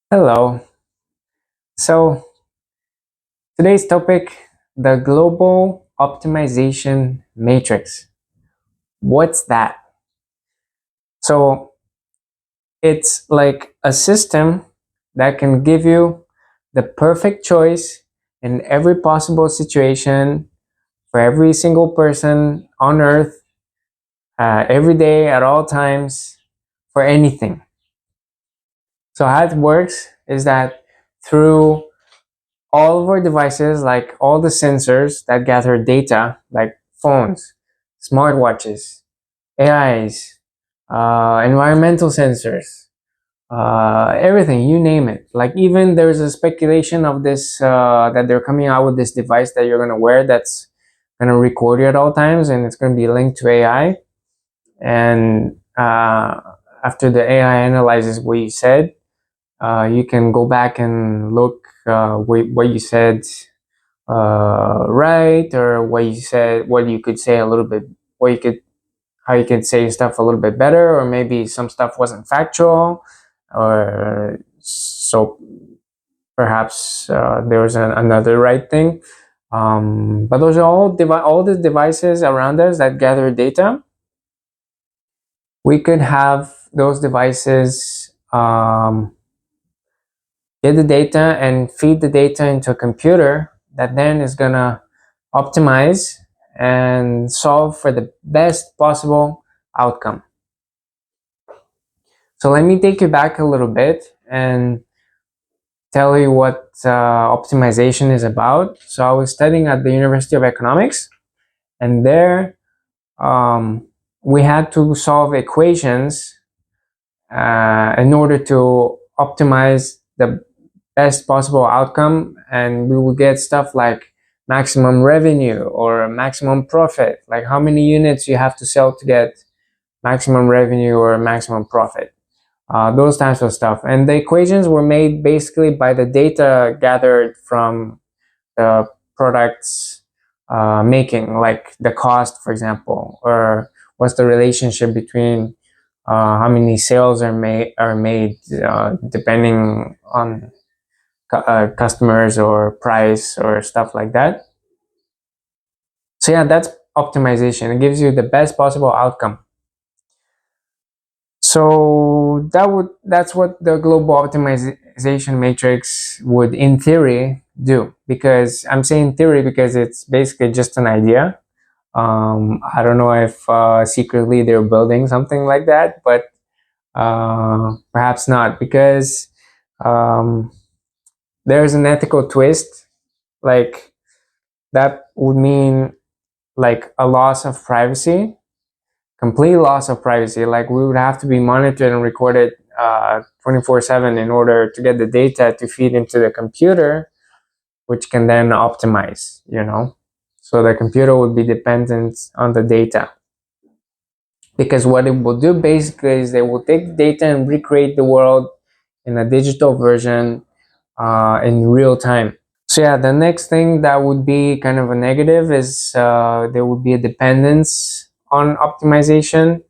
Hello. So today's topic, the global optimization matrix. What's that? So it's like a system that can give you the perfect choice in every possible situation for every single person on earth, every day, at all times, for anything. So how it works is that through all of our devices, like all the sensors that gather data, like phones, smartwatches, AIs, environmental sensors, everything, you name it. Like even there's a speculation of this that they're coming out with this device that you're gonna wear that's gonna record you at all times, and it's gonna be linked to AI. And after the AI analyzes what you said, you can go back and look what you said right, or what you could say a little bit, what you could how you could say stuff a little bit better, or maybe some stuff wasn't factual, or so perhaps there was another right thing. But those are all the devices around us that gather data. We could have those devices get the data and feed the data into a computer that then is gonna optimize and solve for the best possible outcome. So let me take you back a little bit and tell you what optimization is about. So I was studying at the University of Economics, and there we had to solve equations in order to optimize the best possible outcome, and we would get stuff like maximum revenue or maximum profit, like how many units you have to sell to get maximum revenue or maximum profit, those types of stuff. And the equations were made basically by the data gathered from the products making, like the cost, for example, or what's the relationship between how many sales are made depending on customers or price or stuff like that. So yeah, that's optimization. It gives you the best possible outcome. So that's what the global optimization matrix would, in theory, do. Because I'm saying theory because it's basically just an idea. I don't know if secretly they're building something like that, but perhaps not, because um, there's an ethical twist. Like that would mean like a loss of privacy, complete loss of privacy. Like we would have to be monitored and recorded 24/7 in order to get the data to feed into the computer, which can then optimize, So the computer would be dependent on the data. Because what it will do basically is they will take the data and recreate the world in a digital version in real time. So yeah, the next thing that would be kind of a negative is there would be a dependence on optimization.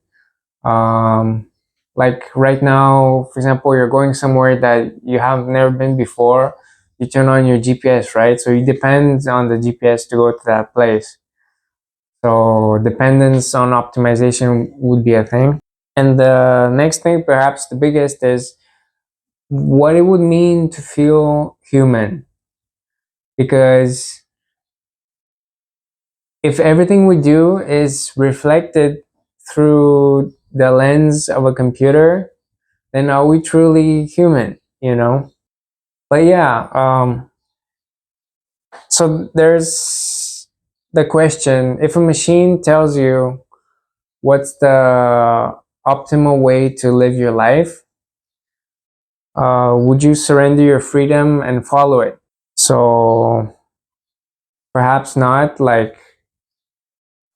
Um, like right now, for example, you're going somewhere that you have never been before. You turn on your GPS, right? So you depend on the GPS to go to that place. So dependence on optimization would be a thing. And the next thing, perhaps the biggest, is what it would mean to feel human. Because if everything we do is reflected through the lens of a computer, then are we truly human? But yeah, so there's the question: if a machine tells you what's the optimal way to live your life, would you surrender your freedom and follow it? So perhaps not. Like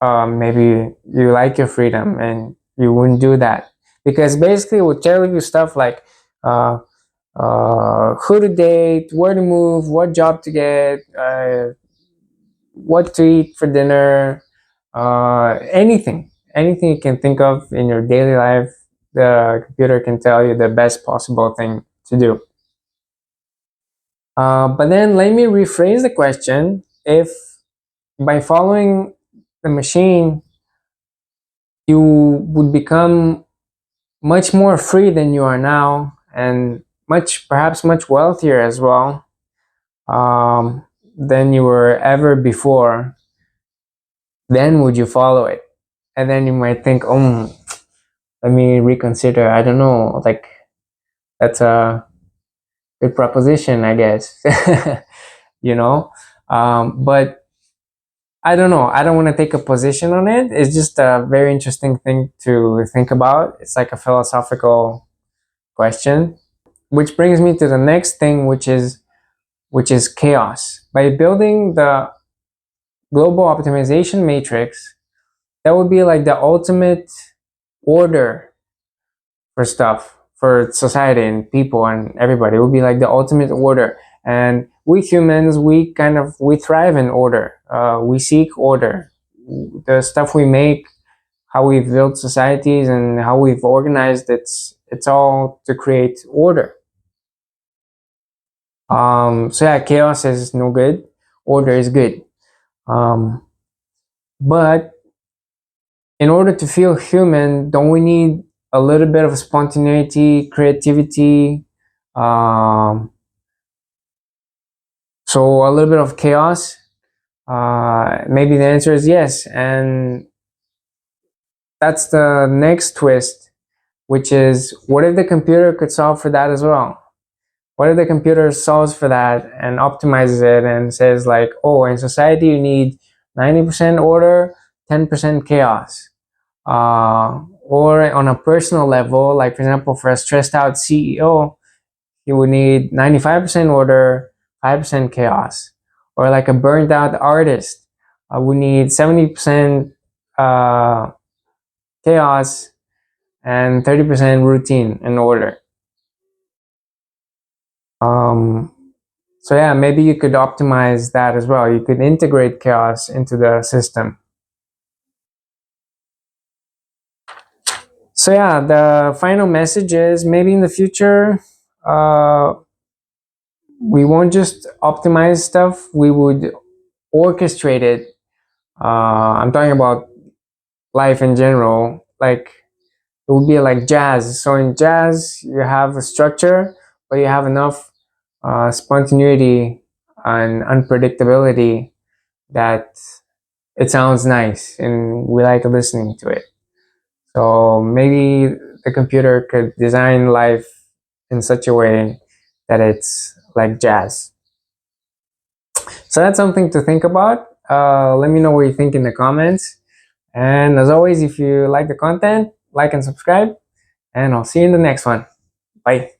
maybe you like your freedom and you wouldn't do that, because basically it would tell you stuff like uh, who to date, where to move, what job to get, what to eat for dinner, anything you can think of in your daily life. The computer can tell you the best possible thing to do. But then let me rephrase the question. If by following the machine, you would become much more free than you are now, and perhaps much wealthier as well, than you were ever before, then would you follow it? And then you might think, oh, let me reconsider. I don't know. Like, that's a good proposition, I guess. you know? But I don't know. I don't want to take a position on it. It's just a very interesting thing to think about. It's like a philosophical question, which brings me to the next thing, which is chaos. By building the global optimization matrix, that would be like the ultimate order for stuff, for society and people and everybody. It would be like the ultimate order. And we humans, we thrive in order. We seek order. The stuff we make, how we've built societies and how we've organized, it's all to create order. So yeah, chaos is no good. Order is good. But in order to feel human, don't we need a little bit of spontaneity, creativity? Um, so a little bit of chaos. Maybe the answer is yes, and that's the next twist, which is, what if the computer could solve for that as well? What if the computer solves for that and optimizes it and says like, oh, in society you need 90% order, 10% chaos. Or on a personal level, like for example, for a stressed out CEO, you would need 95% order, 5% chaos. Or like a burned out artist, would need 70% chaos and 30% routine and order. Um, so yeah, maybe you could optimize that as well. You could integrate chaos into the system. So yeah, the final message is, maybe in the future, uh, we won't just optimize stuff, we would orchestrate it. I'm talking about life in general. Like, it would be like jazz. So in jazz, you have a structure, but you have enough spontaneity and unpredictability that it sounds nice and we like listening to it. So maybe the computer could design life in such a way that it's like jazz. So that's something to think about. Let me know what you think in the comments. And as always, if you like the content, like and subscribe. And I'll see you in the next one. Bye.